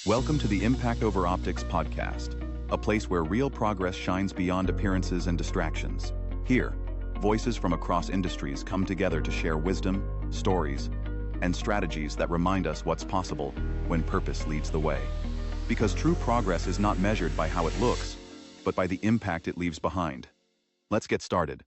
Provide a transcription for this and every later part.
Welcome to the Impact Over Optics podcast, a place where real progress shines beyond appearances and distractions. Here, voices from across industries come together to share wisdom, stories, and strategies that remind us what's possible when purpose leads the way. Because true progress is not measured by how it looks, but by the impact it leaves behind. Let's get started.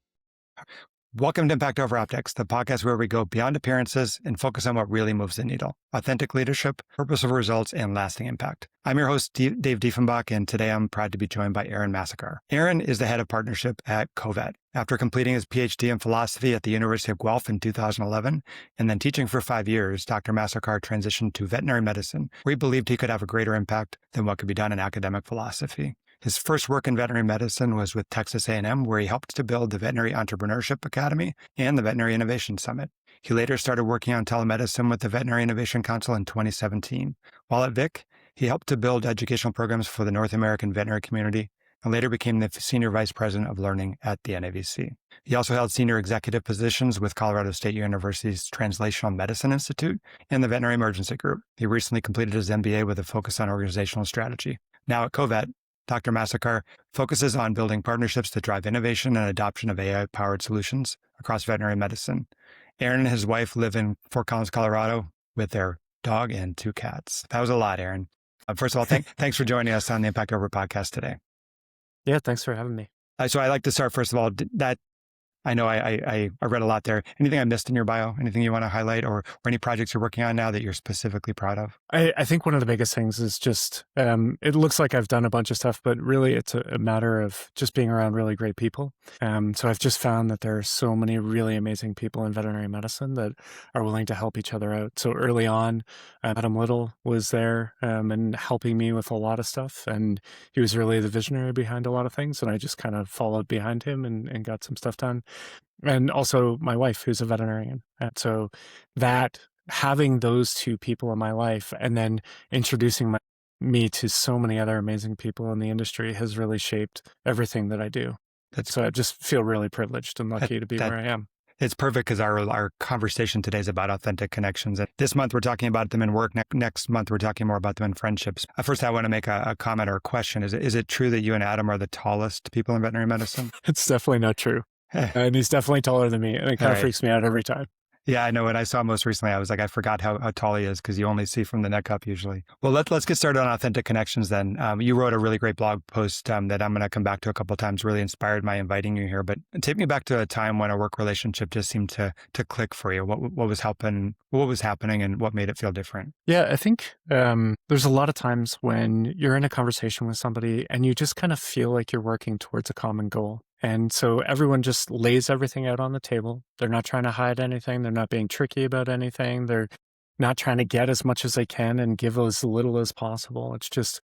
Welcome to Impact Over Optics, the podcast where we go beyond appearances and focus on what really moves the needle: authentic leadership, purposeful results, and lasting impact. I'm your host, Dave Dieffenbach, and today I'm proud to be joined by Aaron Massecar. Aaron is the head of partnership at Cultivate. After completing his PhD in philosophy at the University of Guelph in 2011, and then teaching for 5 years, Dr. Massecar transitioned to veterinary medicine, where he believed he could have a greater impact than what could be done in academic philosophy. His first work in veterinary medicine was with Texas A&M, where he helped to build the Veterinary Entrepreneurship Academy and the Veterinary Innovation Summit. He later started working on telemedicine with the Veterinary Innovation Council in 2017. While at Vic, he helped to build educational programs for the North American veterinary community and later became the Senior Vice President of Learning at the NAVC. He also held senior executive positions with Colorado State University's Translational Medicine Institute and the Veterinary Emergency Group. He recently completed his MBA with a focus on organizational strategy. Now at Cultivate, Dr. Massecar focuses on building partnerships to drive innovation and adoption of AI-powered solutions across veterinary medicine. Aaron and his wife live in Fort Collins, Colorado, with their dog and 2 cats. That was a lot, Aaron. First of all, thanks for joining us on the Impact Over podcast today. Yeah, thanks for having me. So I like to start, first of all, that I know I read a lot there. Anything I missed in your bio? Anything you want to highlight or any projects you're working on now that you're specifically proud of? I think one of the biggest things is just, it looks like I've done a bunch of stuff, but really it's a matter of just being around really great people. So I've just found that there are so many really amazing people in veterinary medicine that are willing to help each other out. So early on, Adam Little was there and helping me with a lot of stuff. And he was really the visionary behind a lot of things. And I just kind of followed behind him and got some stuff done. And also my wife, who's a veterinarian. And so that having those 2 people in my life and then introducing me to so many other amazing people in the industry has really shaped everything that I do. So I just feel really privileged and lucky to be where I am. It's perfect because our conversation today is about authentic connections. And this month, we're talking about them in work. Next month, we're talking more about them in friendships. First, I want to make a comment or a question. Is it true that you and Adam are the tallest people in veterinary medicine? It's definitely not true. And he's definitely taller than me. And it kind of freaks me out every time. Yeah, I know. When I saw him most recently, I was like, I forgot how tall he is because you only see from the neck up usually. Well, let's get started on authentic connections then. You wrote a really great blog post that I'm going to come back to a couple of times, really inspired by inviting you here. But take me back to a time when a work relationship just seemed to click for you. What was happening and what made it feel different? Yeah, I think there's a lot of times when you're in a conversation with somebody and you just kind of feel like you're working towards a common goal. And so everyone just lays everything out on the table. They're not trying to hide anything. They're not being tricky about anything. They're not trying to get as much as they can and give as little as possible. It's just,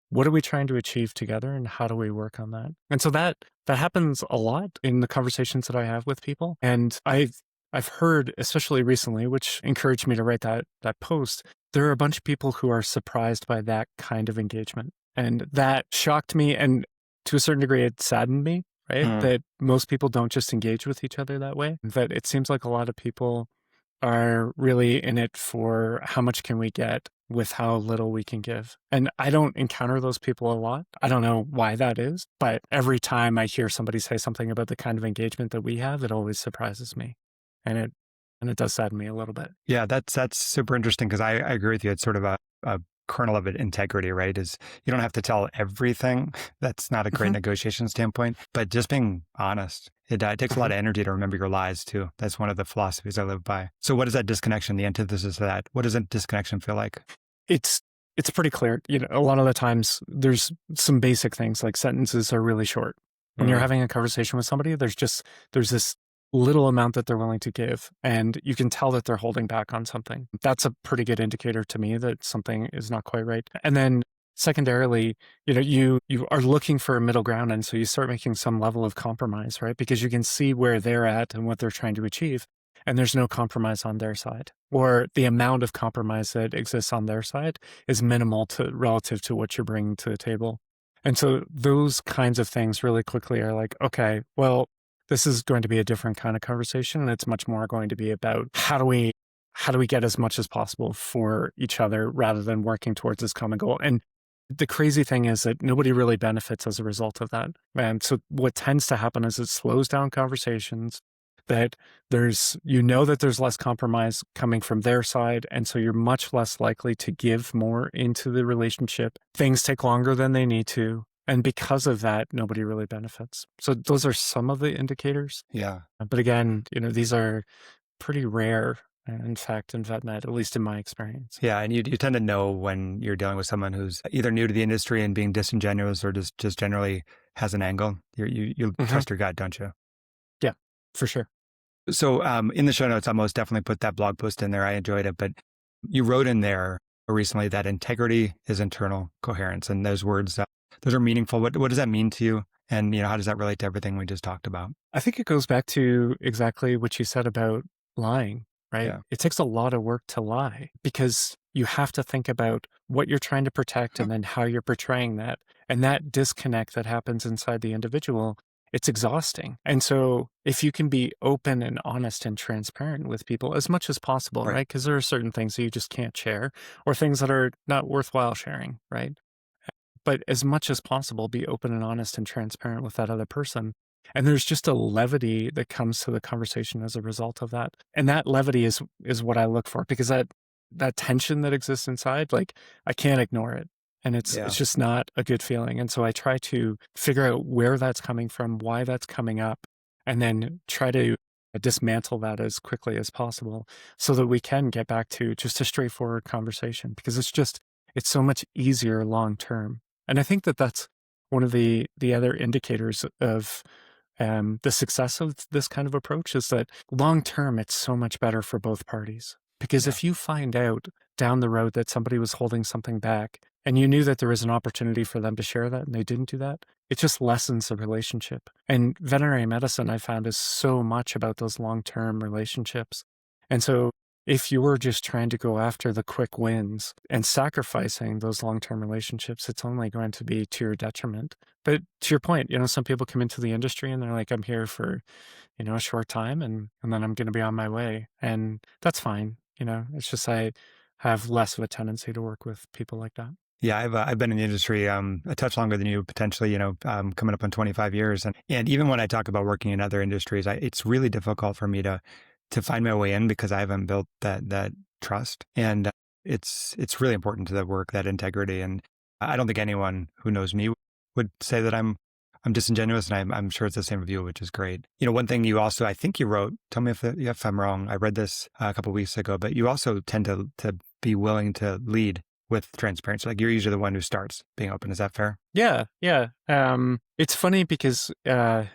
what are we trying to achieve together and how do we work on that? And so that happens a lot in the conversations that I have with people. And I've heard, especially recently, which encouraged me to write that post, there are a bunch of people who are surprised by that kind of engagement. And that shocked me. And to a certain degree, it saddened me. Right? That most people don't just engage with each other that way. That it seems like a lot of people are really in it for how much can we get with how little we can give. And I don't encounter those people a lot. I don't know why that is, but every time I hear somebody say something about the kind of engagement that we have, it always surprises me. And it does sadden me a little bit. Yeah, that's super interesting because I agree with you. It's sort of a kernel of integrity, right? Is you don't have to tell everything. That's not a great negotiation standpoint, but just being honest. It takes a lot of energy to remember your lies too. That's one of the philosophies I live by. So what is that disconnection, the antithesis of that? What does a disconnection feel like? It's pretty clear. A lot of the times there's some basic things like sentences are really short. When you're having a conversation with somebody, there's this little amount that they're willing to give. And you can tell that they're holding back on something. That's a pretty good indicator to me that something is not quite right. And then secondarily, you are looking for a middle ground. And so you start making some level of compromise, right? Because you can see where they're at and what they're trying to achieve. And there's no compromise on their side, or the amount of compromise that exists on their side is minimal relative to what you're bringing to the table. And so those kinds of things really quickly are like, okay, well, this is going to be a different kind of conversation. And it's much more going to be about how do we how do we get as much as possible for each other rather than working towards this common goal? And the crazy thing is that nobody really benefits as a result of that. And so what tends to happen is it slows down conversations, that that there's less compromise coming from their side. And so you're much less likely to give more into the relationship. Things take longer than they need to. And because of that, nobody really benefits. So those are some of the indicators. Yeah. But again, these are pretty rare, in fact, in vet med, at least in my experience. Yeah, and you tend to know when you're dealing with someone who's either new to the industry and being disingenuous or just generally has an angle. You trust your gut, don't you? Yeah, for sure. So in the show notes, I'll most definitely put that blog post in there. I enjoyed it, but you wrote in there recently that integrity is internal coherence, and those words, those are meaningful. What does that mean to you? And how does that relate to everything we just talked about? I think it goes back to exactly what you said about lying, right? Yeah. It takes a lot of work to lie because you have to think about what you're trying to protect and then how you're portraying that. And that disconnect that happens inside the individual, it's exhausting. And so if you can be open and honest and transparent with people as much as possible, right? Because there are certain things that you just can't share or things that are not worthwhile sharing, right? But as much as possible, be open and honest and transparent with that other person. And there's just a levity that comes to the conversation as a result of that. And that levity is what I look for, because that tension that exists inside, like, I can't ignore it. And it's just not a good feeling. And so I try to figure out where that's coming from, why that's coming up, and then try to dismantle that as quickly as possible so that we can get back to just a straightforward conversation, because it's so much easier long term. And I think that that's one of the other indicators of the success of this kind of approach, is that long term, it's so much better for both parties. Because if you find out down the road that somebody was holding something back and you knew that there was an opportunity for them to share that and they didn't do that, it just lessens the relationship. And veterinary medicine, I found, is so much about those long-term relationships. And so if you were just trying to go after the quick wins and sacrificing those long-term relationships, it's only going to be to your detriment. But to your point, some people come into the industry and they're like, I'm here for, a short time and then I'm going to be on my way. And that's fine. It's just I have less of a tendency to work with people like that. Yeah, I've been in the industry a touch longer than you, potentially, coming up on 25 years. And even when I talk about working in other industries, it's really difficult for me to find my way in because I haven't built that trust. And it's really important to the work, that integrity. And I don't think anyone who knows me would say that I'm disingenuous, and I'm sure it's the same with you, which is great. One thing you also, I think you wrote, tell me if I'm wrong, I read this a couple of weeks ago, but you also tend to be willing to lead with transparency. Like, you're usually the one who starts being open. Is that fair? Yeah. It's funny because I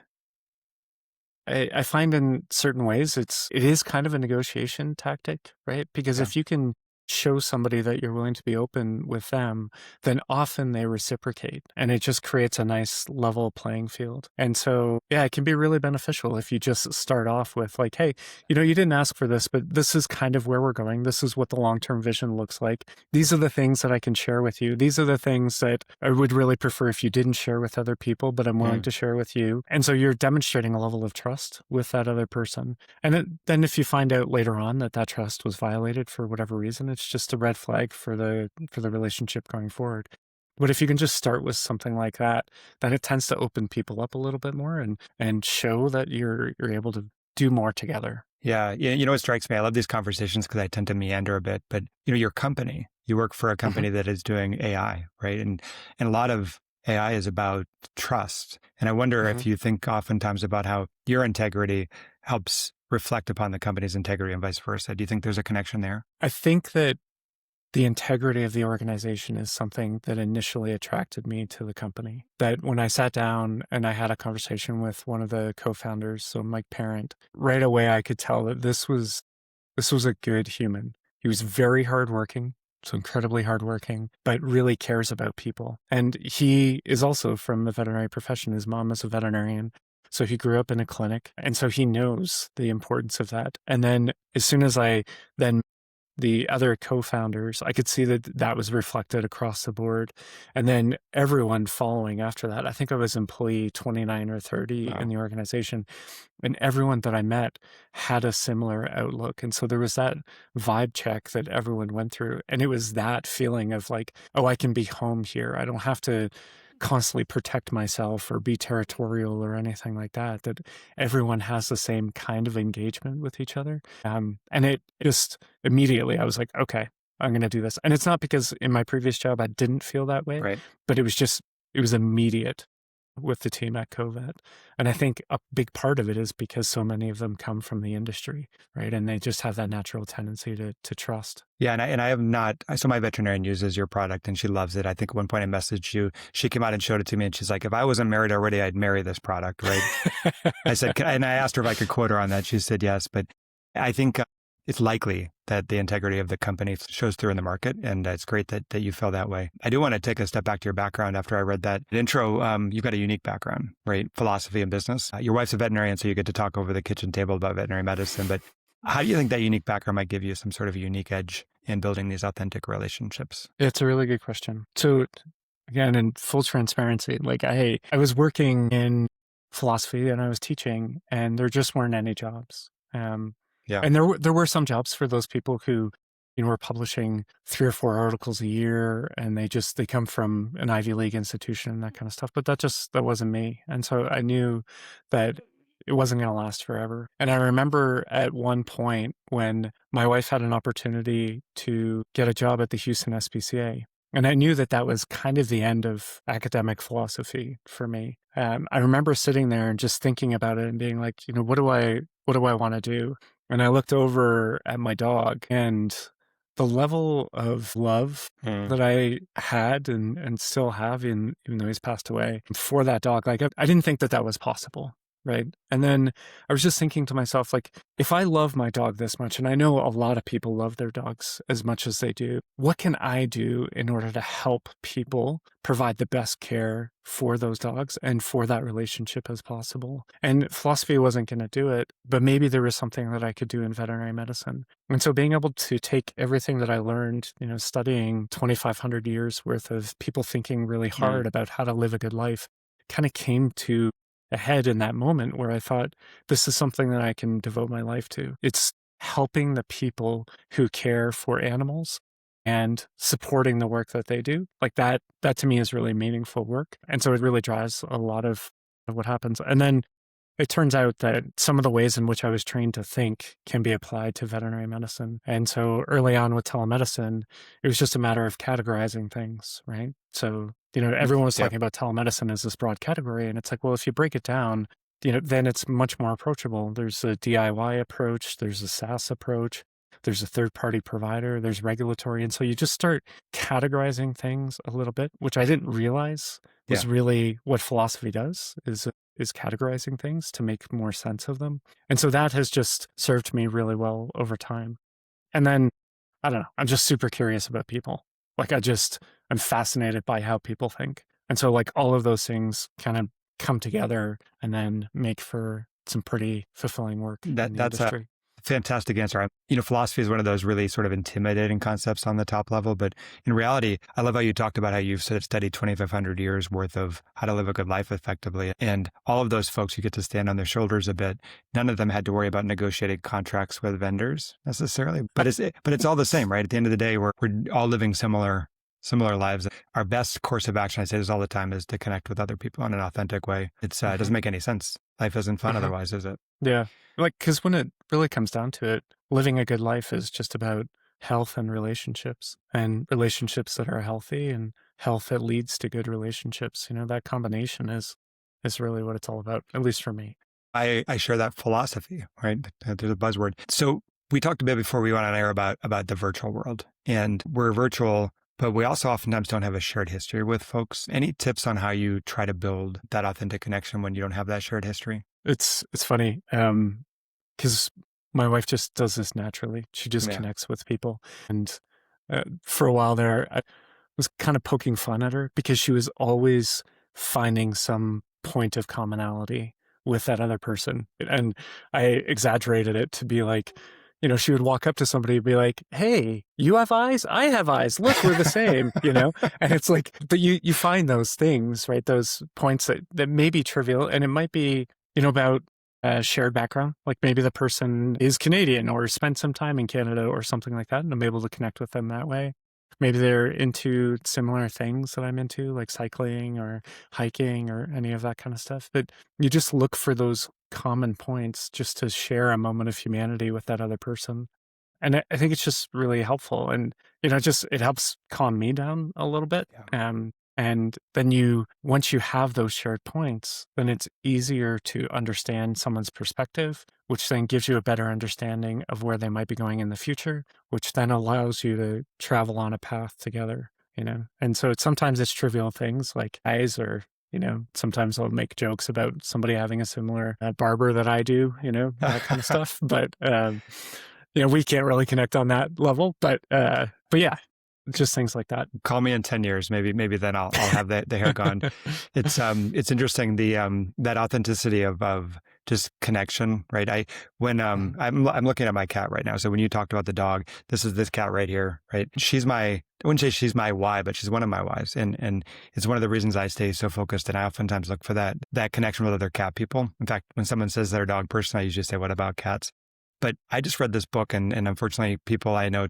find in certain ways it is kind of a negotiation tactic, right? Because if you can show somebody that you're willing to be open with them, then often they reciprocate, and it just creates a nice level playing field. And so, it can be really beneficial if you just start off with like, hey, you didn't ask for this, but this is kind of where we're going. This is what the long-term vision looks like. These are the things that I can share with you. These are the things that I would really prefer if you didn't share with other people, but I'm willing to share with you. And so you're demonstrating a level of trust with that other person. And then if you find out later on that trust was violated for whatever reason, it's just a red flag for the relationship going forward. But if you can just start with something like that, then it tends to open people up a little bit more and show that you're able to do more together. Yeah. What strikes me, I love these conversations because I tend to meander a bit, but your company, you work for a company that is doing AI, right? And a lot of AI is about trust. And I wonder if you think oftentimes about how your integrity helps reflect upon the company's integrity and vice versa. Do you think there's a connection there? I think that the integrity of the organization is something that initially attracted me to the company. That when I sat down and I had a conversation with one of the co-founders, so Mike Parent, right away I could tell that this was a good human. He was very hardworking, so incredibly hardworking, but really cares about people. And he is also from the veterinary profession. His mom is a veterinarian. So he grew up in a clinic. And so he knows the importance of that. And then as soon as I then the other co-founders, I could see that that was reflected across the board. And then everyone following after that, I think I was employee 29 or 30 in the organization, and everyone that I met had a similar outlook. And so there was that vibe check that everyone went through. And it was that feeling of like, oh, I can be home here. I don't have to constantly protect myself or be territorial or anything like that, that everyone has the same kind of engagement with each other. And it just immediately, I was like, okay, I'm going to do this. And it's not because in my previous job, I didn't feel that way, Right. but it was immediate with the team at Covet. And I think a big part of it is because so many of them come from the industry, right? And they just have that natural tendency to trust. Yeah, and I have not. So my veterinarian uses your product and she loves it. I think at one point I messaged you. She came out and showed it to me, and she's like, "If I wasn't married already, I'd marry this product." Right? I said, and I asked her if I could quote her on that. She said yes, but I think it's likely that the integrity of the company shows through in the market, and it's great that you feel that way. I do want to take a step back to your background after I read that intro. You've got a unique background, right? Philosophy and business. Your wife's a veterinarian, so you get to talk over the kitchen table about veterinary medicine. But how do you think that unique background might give you some sort of a unique edge in building these authentic relationships? It's a really good question. So again, in full transparency, like I was working in philosophy and I was teaching, and there just weren't any jobs. And there were some jobs for those people who, were publishing 3 or 4 articles a year, and they come from an Ivy League institution and that kind of stuff. But that wasn't me. And so I knew that it wasn't going to last forever. And I remember at one point when my wife had an opportunity to get a job at the Houston SPCA. And I knew that that was kind of the end of academic philosophy for me. I remember sitting there and just thinking about it and being like, what do I want to do? And I looked over at my dog, and the level of love that I had and still have, even though he's passed away, for that dog, like I didn't think that was possible. Right. And then I was just thinking to myself, like, if I love my dog this much, and I know a lot of people love their dogs as much as they do, what can I do in order to help people provide the best care for those dogs and for that relationship as possible? And philosophy wasn't going to do it, but maybe there was something that I could do in veterinary medicine. And so being able to take everything that I learned, studying 2,500 years worth of people thinking really hard about how to live a good life, kind of came to ahead in that moment where I thought, this is something that I can devote my life to. It's helping the people who care for animals and supporting the work that they do. Like that to me is really meaningful work. And so it really drives a lot of what happens. And then it turns out that some of the ways in which I was trained to think can be applied to veterinary medicine. And so early on with telemedicine, it was just a matter of categorizing things, right? So, everyone was talking about telemedicine as this broad category. And it's like, well, if you break it down, then it's much more approachable. There's a DIY approach, there's a SaaS approach, there's a third-party provider, there's regulatory. And so you just start categorizing things a little bit, which I didn't realize was really what philosophy does, is categorizing things to make more sense of them. And so that has just served me really well over time. And then, I don't know, I'm just super curious about people. Like I'm fascinated by how people think. And so like all of those things kind of come together and then make for some pretty fulfilling work in the industry. Fantastic answer. Philosophy is one of those really sort of intimidating concepts on the top level, but in reality, I love how you talked about how you've studied 2,500 years worth of how to live a good life effectively. And all of those folks, you get to stand on their shoulders a bit. None of them had to worry about negotiating contracts with vendors necessarily, but it's all the same, right? At the end of the day, we're all living similar lives. Our best course of action, I say this all the time, is to connect with other people in an authentic way. It doesn't make any sense. Life isn't fun otherwise, is it? Yeah. Like, because when it really comes down to it, living a good life is just about health and relationships that are healthy and health that leads to good relationships. That combination is really what it's all about, at least for me. I share that philosophy, right? There's a buzzword. So we talked a bit before we went on air about the virtual world, and we're virtual, but we also oftentimes don't have a shared history with folks. Any tips on how you try to build that authentic connection when you don't have that shared history? It's funny because my wife just does this naturally. She just connects with people. And for a while there, I was kind of poking fun at her because she was always finding some point of commonality with that other person. And I exaggerated it to be like, she would walk up to somebody and be like, "Hey, you have eyes? I have eyes. Look, we're the same," And it's like, but you find those things, right? Those points that may be trivial, and it might be, about a shared background. Like maybe the person is Canadian or spent some time in Canada or something like that, and I'm able to connect with them that way. Maybe they're into similar things that I'm into, like cycling or hiking or any of that kind of stuff. But you just look for those common points just to share a moment of humanity with that other person. And I think it's just really helpful. And, it helps calm me down a little bit. Yeah. And then once you have those shared points, then it's easier to understand someone's perspective, which then gives you a better understanding of where they might be going in the future, which then allows you to travel on a path together, And so sometimes it's trivial things like eyes or, sometimes I'll make jokes about somebody having a similar barber that I do, that kind of stuff. But, we can't really connect on that level, but yeah, just things like that. Call me in 10 years, maybe then I'll have the hair gone. It's interesting, that authenticity of just connection, right? I'm looking at my cat right now. So when you talked about the dog, this is this cat right here, right? I wouldn't say she's my why, but she's one of my whys. And it's one of the reasons I stay so focused. And I oftentimes look for that connection with other cat people. In fact, when someone says they're a dog person, I usually say, what about cats? But I just read this book, and unfortunately people I know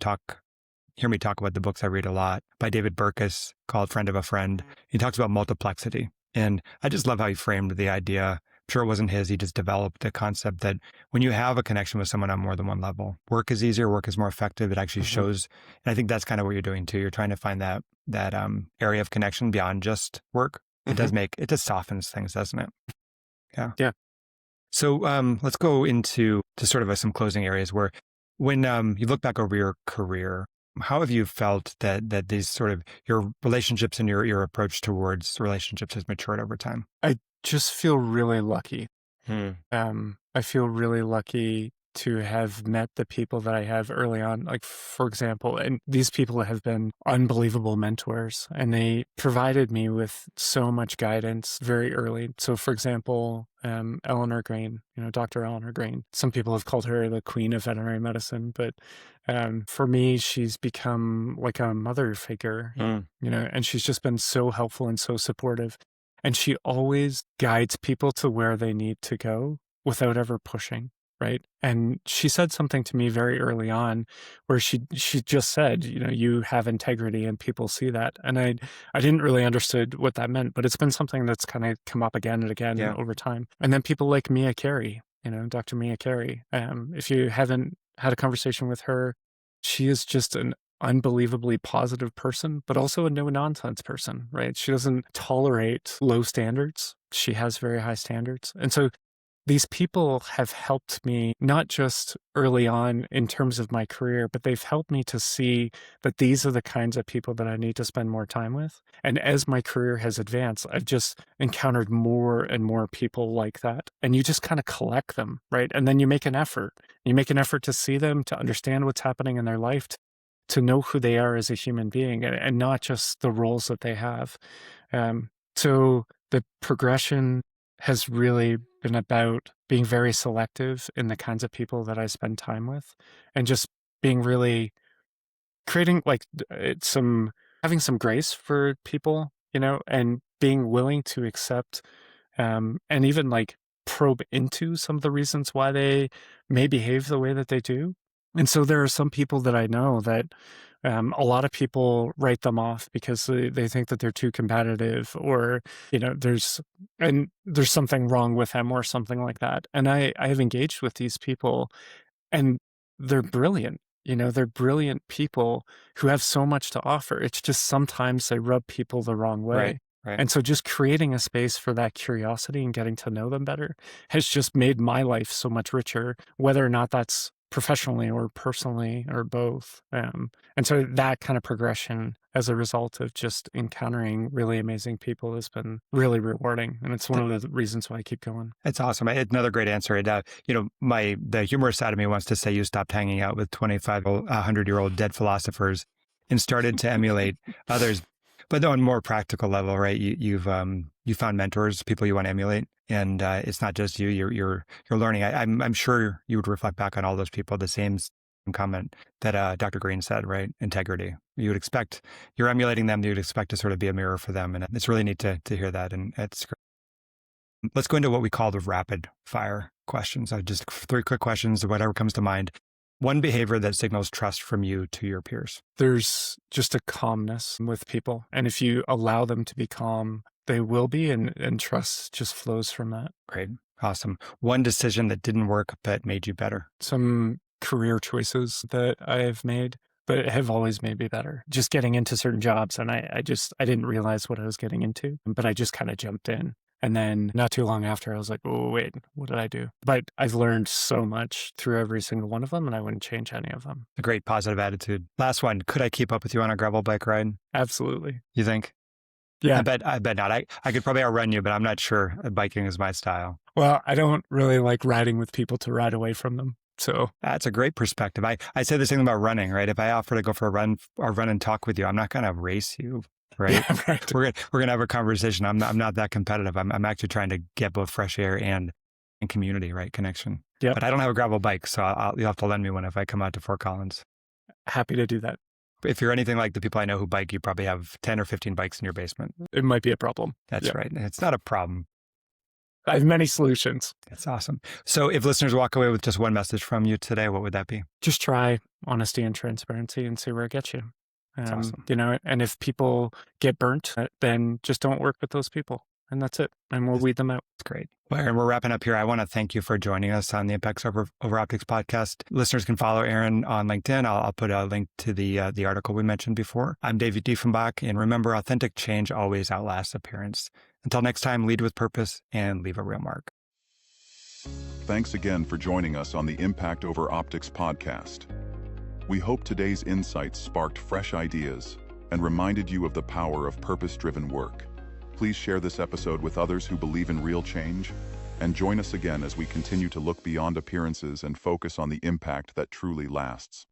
hear me talk about the books I read a lot, by David Burkus, called Friend of a Friend. He talks about multiplexity. And I just love how he framed the idea. I'm sure it wasn't his. He just developed the concept that when you have a connection with someone on more than one level, work is easier, work is more effective. It actually shows. And I think that's kind of what you're doing too. You're trying to find that area of connection beyond just work. It just softens things, doesn't it? Yeah. Yeah. So let's go into sort of some closing areas where when you look back over your career, how have you felt that these sort of your relationships and your approach towards relationships has matured over time? I just feel really lucky. I feel really lucky to have met the people that I have early on. Like, for example, and these people have been unbelievable mentors, and they provided me with so much guidance very early. So, for example, Eleanor Green, Dr. Eleanor Green. Some people have called her the queen of veterinary medicine, but for me, she's become like a mother figure, and she's just been so helpful and so supportive. And she always guides people to where they need to go without ever pushing. Right. And she said something to me very early on where she just said, you have integrity and people see that. And I didn't really understood what that meant, but it's been something that's kind of come up again and again over time. And then people like Mia Carey, Dr. Mia Carey. If you haven't had a conversation with her, she is just an unbelievably positive person, but also a no-nonsense person, right? She doesn't tolerate low standards. She has very high standards. And so these people have helped me not just early on in terms of my career, but they've helped me to see that these are the kinds of people that I need to spend more time with. And as my career has advanced, I've just encountered more and more people like that. And you just kind of collect them, right? And then you make an effort. You make an effort to see them, to understand what's happening in their life, to know who they are as a human being, and not just the roles that they have. So the progression has really been about being very selective in the kinds of people that I spend time with, and just being really creating having some grace for people, and being willing to accept and even probe into some of the reasons why they may behave the way that they do. And so there are some people that I know that a lot of people write them off because they think that they're too competitive, or, there's something wrong with them or something like that. And I have engaged with these people, and they're brilliant. They're brilliant people who have so much to offer. It's just sometimes they rub people the wrong way. Right. And so just creating a space for that curiosity and getting to know them better has just made my life so much richer, whether or not that's professionally or personally or both. And so that kind of progression as a result of just encountering really amazing people has been really rewarding. And it's one of the reasons why I keep going. It's awesome. It's another great answer. The humorous side of me wants to say you stopped hanging out with 100-year-old dead philosophers and started to emulate others. But on a more practical level, right? You found mentors, people you want to emulate, and it's not just you. You're learning. I'm sure you would reflect back on all those people the same comment that Dr. Green said, right? Integrity. You would expect, you're emulating them, you'd expect to sort of be a mirror for them. And it's really neat to hear that. And it's great. Let's go into what we call the rapid fire questions. So just 3 quick questions, whatever comes to mind. One behavior that signals trust from you to your peers. There's just a calmness with people. And if you allow them to be calm, they will be, and trust just flows from that. Great. Awesome. One decision that didn't work but made you better. Some career choices that I've made, but have always made me better. Just getting into certain jobs, and I didn't realize what I was getting into, but I just kind of jumped in. And then not too long after, I was like, oh, wait, what did I do? But I've learned so much through every single one of them, and I wouldn't change any of them. A great positive attitude. Last one. Could I keep up with you on a gravel bike ride? Absolutely. You think? Yeah. I bet not. I could probably outrun you, but I'm not sure biking is my style. Well, I don't really like riding with people to ride away from them. So that's a great perspective. I say the same about running, right? If I offer to go for a run and talk with you, I'm not going to race you. Right. Yeah, right. We're gonna have a conversation. I'm not that competitive. I'm actually trying to get both fresh air and community, right? Connection. Yeah. But I don't have a gravel bike, so you'll have to lend me one if I come out to Fort Collins. Happy to do that. If you're anything like the people I know who bike, you probably have 10 or 15 bikes in your basement. It might be a problem. That's right. It's not a problem. I have many solutions. That's awesome. So if listeners walk away with just one message from you today, what would that be? Just try honesty and transparency and see where it gets you. Awesome. And if people get burnt, then just don't work with those people. And that's it. And we'll weed them out. That's great. Well, Aaron, we're wrapping up here. I want to thank you for joining us on the Impacts Over Optics podcast. Listeners can follow Aaron on LinkedIn. I'll put a link to the article we mentioned before. I'm David Dieffenbach, and remember, authentic change always outlasts appearance. Until next time, lead with purpose and leave a real mark. Thanks again for joining us on the Impact Over Optics podcast. We hope today's insights sparked fresh ideas and reminded you of the power of purpose-driven work. Please share this episode with others who believe in real change, and join us again as we continue to look beyond appearances and focus on the impact that truly lasts.